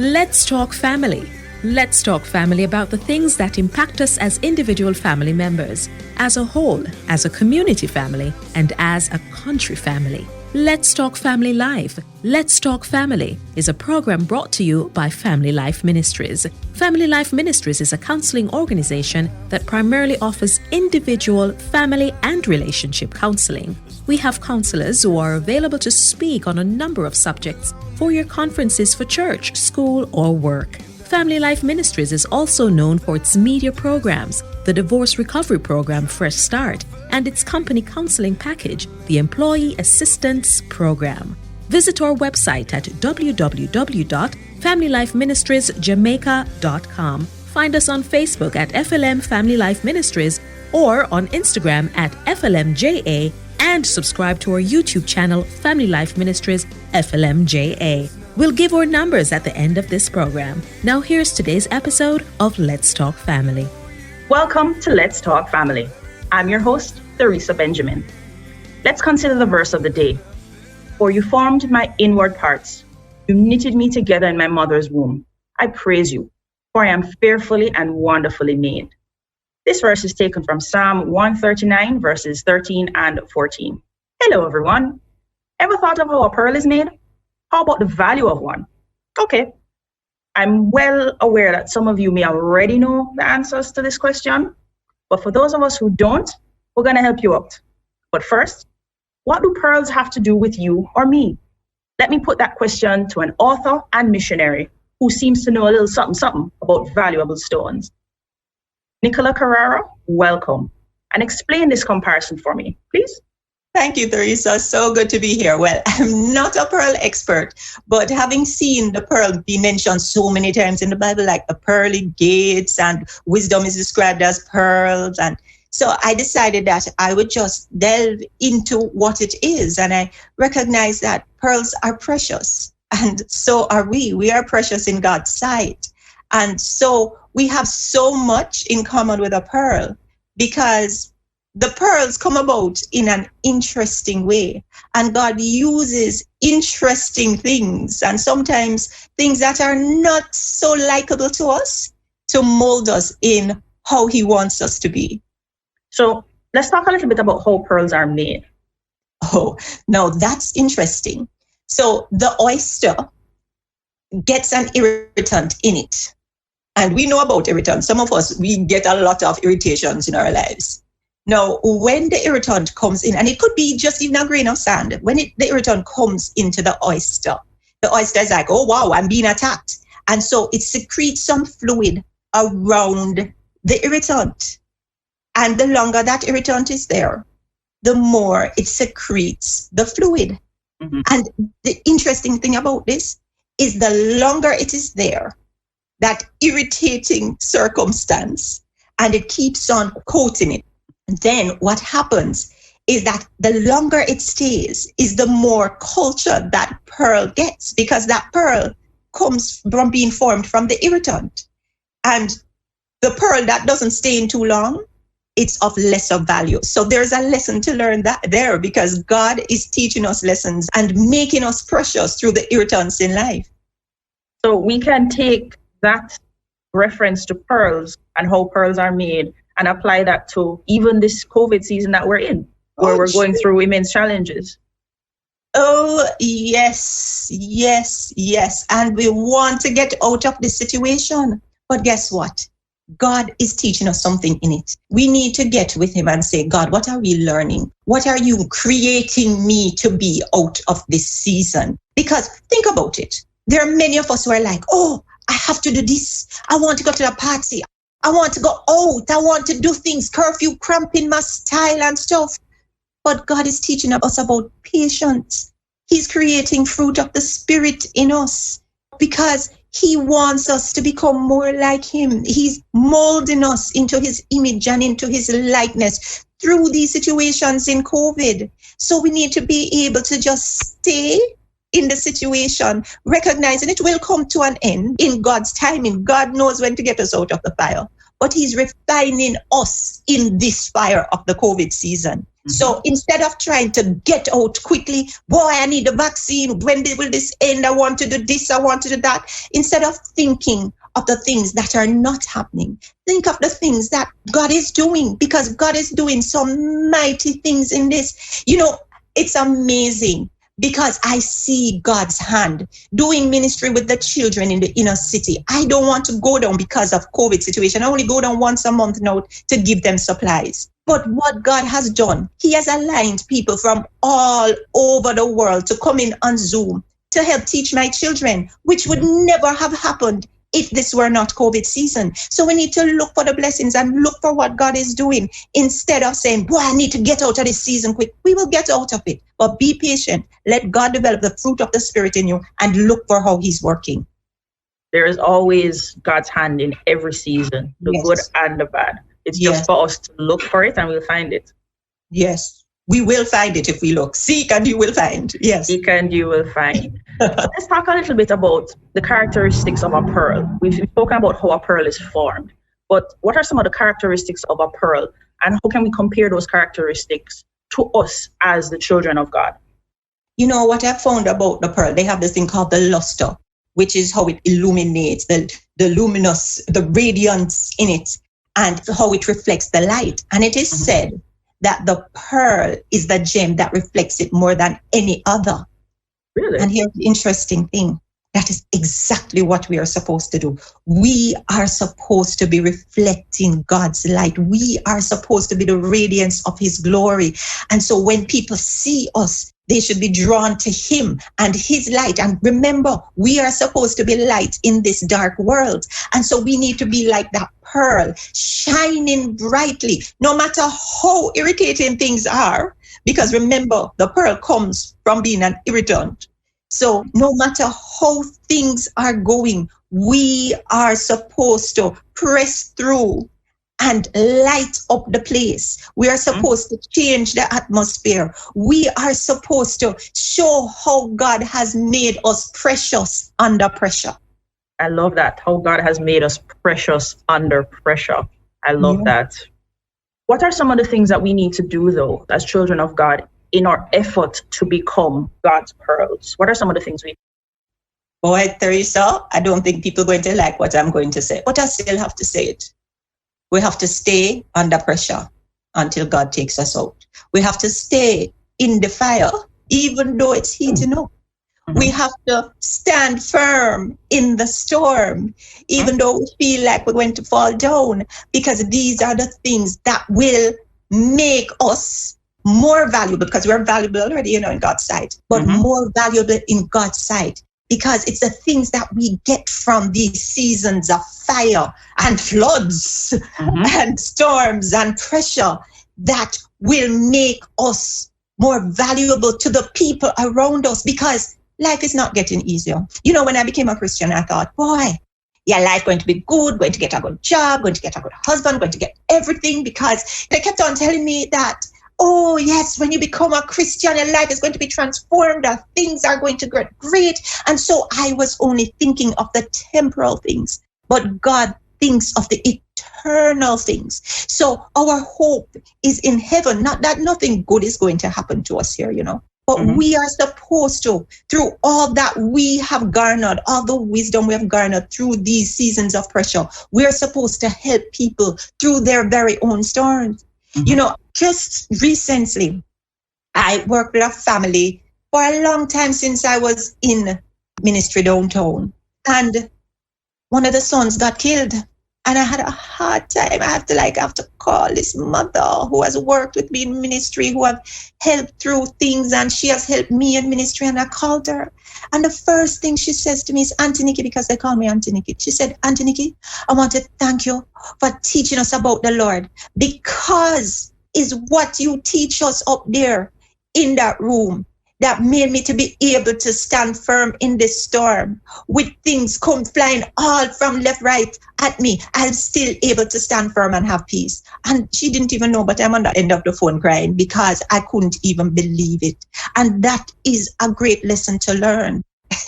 Let's talk family. Let's talk family about the things that impact us as individual family members, as a whole, as a community family, and as a country family. Let's Talk Family Live. Let's Talk Family is a program brought to you by Family Life Ministries. Family Life Ministries is a counseling organization that primarily offers individual, family, and relationship counseling. We have counselors who are available to speak on a number of subjects for your conferences for church, school, or work. Family Life Ministries is also known for its media programs, the divorce recovery program Fresh Start, and its company counseling package, the Employee Assistance Program. Visit our website at www.familylifeministriesjamaica.com. Find us on Facebook at FLM Family Life Ministries or on Instagram at FLMJA, and subscribe to our YouTube channel, Family Life Ministries FLMJA. We'll give our numbers at the end of this program. Now here's today's episode of Let's Talk Family. Welcome to Let's Talk Family. I'm your host, Theresa Benjamin. Let's consider the verse of the day. For you formed my inward parts. You knitted me together in my mother's womb. I praise you, for I am fearfully and wonderfully made. This verse is taken from Psalm 139, verses 13 and 14. Hello, everyone. Ever thought of how a pearl is made? How about the value of one? Okay, I'm well aware that some of you may already know the answers to this question, but for those of us who don't, we're going to help you out. But first, what do pearls have to do with you or me? Let me put that question to an author and missionary who seems to know a little something about valuable stones. Nicola Carrara, welcome, and explain this comparison for me, please. Thank you, Theresa. So good to be here. Well, I'm not a pearl expert, but having seen the pearl be mentioned so many times in the Bible, like the pearly gates, and wisdom is described as pearls. And so I decided that I would just delve into what it is. And I recognize that pearls are precious. And so are we. We are precious in God's sight. And so we have so much in common with a pearl, because the pearls come about in an interesting way, and God uses interesting things, and sometimes things that are not so likable to us, to mold us in how he wants us to be. So let's talk a little bit about how pearls are made. Oh, now that's interesting. So the oyster gets an irritant in it, and we know about irritants. Some of us, we get a lot of irritations in our lives. Now, when the irritant comes in, and it could be just even a grain of sand, when the irritant comes into the oyster is like, oh, wow, I'm being attacked. And so it secretes some fluid around the irritant. And the longer that irritant is there, the more it secretes the fluid. Mm-hmm. And the interesting thing about this is the longer it is there, that irritating circumstance, and it keeps on coating it, then what happens is that the longer it stays is the more culture that pearl gets, because that pearl comes from being formed from the irritant. And the pearl that doesn't stay in too long, it's of lesser value. So there's a lesson to learn that there, because God is teaching us lessons and making us precious through the irritants in life. So we can take that reference to pearls and how pearls are made and apply that to even this COVID season that we're in, where we're going through immense challenges. Oh, yes. And we want to get out of this situation. But guess what? God is teaching us something in it. We need to get with him and say, God, what are we learning? What are you creating me to be out of this season? Because think about it. There are many of us who are like, oh, I have to do this. I want to go to a party. I want to go out. I want to do things, curfew, cramping my style and stuff. But God is teaching us about patience. He's creating fruit of the Spirit in us, because he wants us to become more like him. He's molding us into his image and into his likeness through these situations in COVID. So we need to be able to just stay in the situation, recognizing it will come to an end in God's timing. God knows when to get us out of the fire, but he's refining us in this fire of the COVID season. So instead of trying to get out quickly, boy, I need the vaccine. When will this end? I want to do this. I want to do that. Instead of thinking of the things that are not happening, think of the things that God is doing, because God is doing some mighty things in this. You know, it's amazing, because I see God's hand doing ministry with the children in the inner city. I don't want to go down because of COVID situation. I only go down once a month now to give them supplies. But what God has done, he has aligned people from all over the world to come in on Zoom to help teach my children, which would never have happened if this were not COVID season. So we need to look for the blessings and look for what God is doing, instead of saying, boy, I need to get out of this season quick. We will get out of it, but be patient. Let God develop the fruit of the Spirit in you and look for how he's working. There is always God's hand in every season, the good and the bad. It's just for us to look for it, and we'll find it. Yes, we will find it if we look. Seek and you will find. Yes. Seek and you will find. So let's talk a little bit about the characteristics of a pearl. We've spoken about how a pearl is formed, but what are some of the characteristics of a pearl, and how can we compare those characteristics to us as the children of God? You know what I found about the pearl? They have this thing called the luster, which is how it illuminates, the luminous, the radiance in it, and how it reflects the light. And it is said that the pearl is the gem that reflects it more than any other. Really? And here's the interesting thing. That is exactly what we are supposed to do. We are supposed to be reflecting God's light. We are supposed to be the radiance of his glory. And so when people see us, they should be drawn to him and his light. And remember, we are supposed to be light in this dark world. And so we need to be like that pearl, shining brightly, no matter how irritating things are. Because remember, the pearl comes from being an irritant. So no matter how things are going, we are supposed to press through and light up the place. We are supposed to change the atmosphere. We are supposed to show how God has made us precious under pressure. I love that, how God has made us precious under pressure. I love that. What are some of the things that we need to do, though, as children of God, in our effort to become God's pearls? What are some of the things we... Boy, Teresa, I don't think people are going to like what I'm going to say, but I still have to say it. We have to stay under pressure until God takes us out. We have to stay in the fire, even though it's heating up. We have to stand firm in the storm, even though we feel like we're going to fall down, because these are the things that will make us more valuable, because we're valuable already, in God's sight, but more valuable in God's sight, because it's the things that we get from these seasons of fire and floods and storms and pressure that will make us more valuable to the people around us, because life is not getting easier. When I became a Christian, I thought, boy, life going to be good, going to get a good job, going to get a good husband, going to get everything, because they kept on telling me that, oh yes, when you become a Christian, your life is going to be transformed, that things are going to get great. And so I was only thinking of the temporal things, but God thinks of the eternal things. So our hope is in heaven, not that nothing good is going to happen to us here, But we are supposed to, through all that we have garnered, all the wisdom we have garnered through these seasons of pressure, we are supposed to help people through their very own storms. Just recently, I worked with a family for a long time since I was in ministry downtown. And one of the sons got killed. And I had a hard time. I have to call this mother who has worked with me in ministry, who have helped through things, and she has helped me in ministry. And I called her. And the first thing she says to me is, Auntie Nikki, because they call me Auntie Nikki. She said, Auntie Nikki, I want to thank you for teaching us about the Lord, because is what you teach us up there in that room that made me to be able to stand firm in this storm. With things come flying all from left, right at me, I'm still able to stand firm and have peace. And she didn't even know, but I'm on the end of the phone crying because I couldn't even believe it. And that is a great lesson to learn.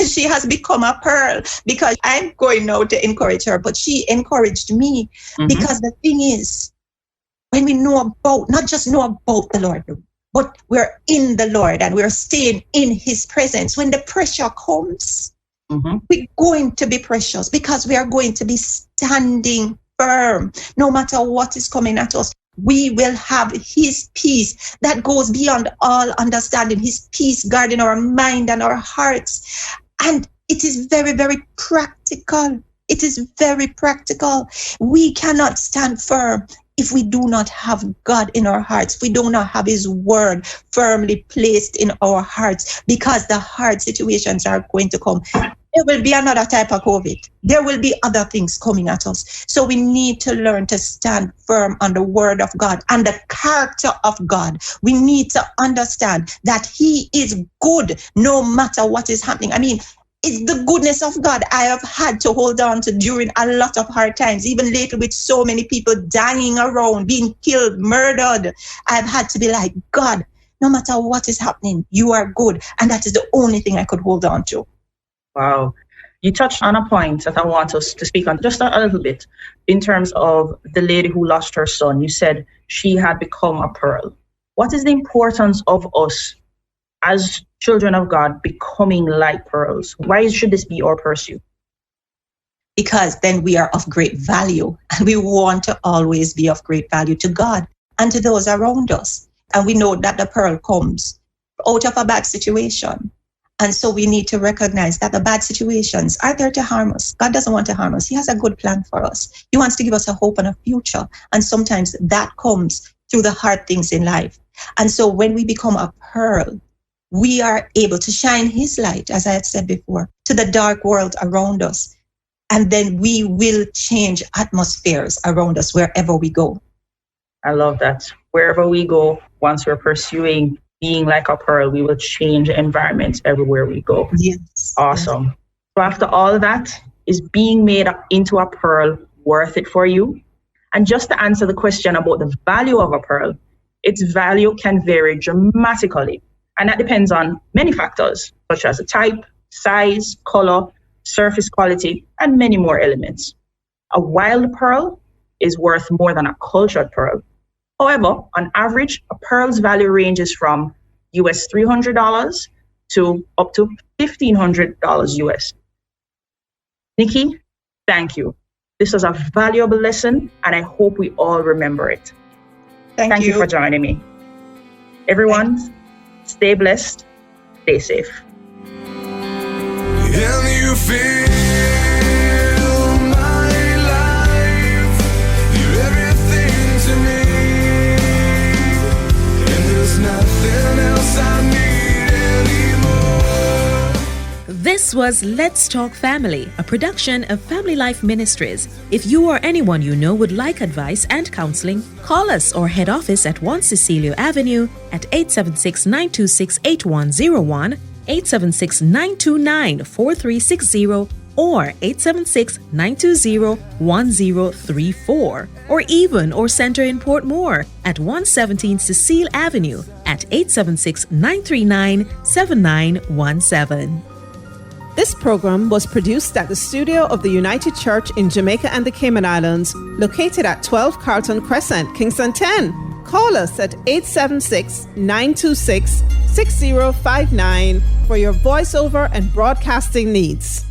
She has become a pearl, because I'm going now to encourage her, but she encouraged me. Because the thing is, when we know about, not just know about the Lord, but we're in the Lord and we're staying in his presence. When the pressure comes, we're going to be precious because we are going to be standing firm. No matter what is coming at us, we will have his peace that goes beyond all understanding, his peace guarding our mind and our hearts. And it is very, very practical. It is very practical. We cannot stand firm if we do not have God in our hearts. We do not have his word firmly placed in our hearts, because the hard situations are going to come. There will be another type of COVID. There will be other things coming at us. So we need to learn to stand firm on the word of God and the character of God. We need to understand that he is good no matter what is happening. I mean, it's the goodness of God I have had to hold on to during a lot of hard times, even lately with so many people dying around, being killed, murdered. I've had to be like, God, no matter what is happening, you are good. And that is the only thing I could hold on to. Wow. You touched on a point that I want us to speak on just a little bit in terms of the lady who lost her son. You said she had become a pearl. What is the importance of us as children of God becoming like pearls? Why should this be our pursuit? Because then we are of great value, and we want to always be of great value to God and to those around us. And we know that the pearl comes out of a bad situation. And so we need to recognize that the bad situations are there to harm us. God doesn't want to harm us. He has a good plan for us. He wants to give us a hope and a future. And sometimes that comes through the hard things in life. And so when we become a pearl, we are able to shine his light, as I had said before, to the dark world around us. And then we will change atmospheres around us wherever we go. I love that. Wherever we go, once we're pursuing being like a pearl, we will change environments everywhere we go. Yes. Awesome. Yes. So after all that, is being made into a pearl worth it for you? And just to answer the question about the value of a pearl, its value can vary dramatically. And that depends on many factors, such as the type, size, color, surface quality, and many more elements. A wild pearl is worth more than a cultured pearl. However, on average, a pearl's value ranges from US $300 to up to $1,500 US. Nikki, thank you. This was a valuable lesson, and I hope we all remember it. Thank you for joining me. Everyone, stay blessed, stay safe. And you feel my life, you're everything to me. Nothing else I need anymore. This was Let's Talk Family, a production of Family Life Ministries. If you or anyone you know would like advice and counseling, call us or head office at 1 Cecilio Avenue at 876-926-8101, 876-929-4360, or 876-920-1034, or even or center in Portmore at 117 Cecile Avenue at 876-939-7917. This program was produced at the studio of the United Church in Jamaica and the Cayman Islands, located at 12 Carlton Crescent, Kingston 10. Call us at 876-926-6059 for your voiceover and broadcasting needs.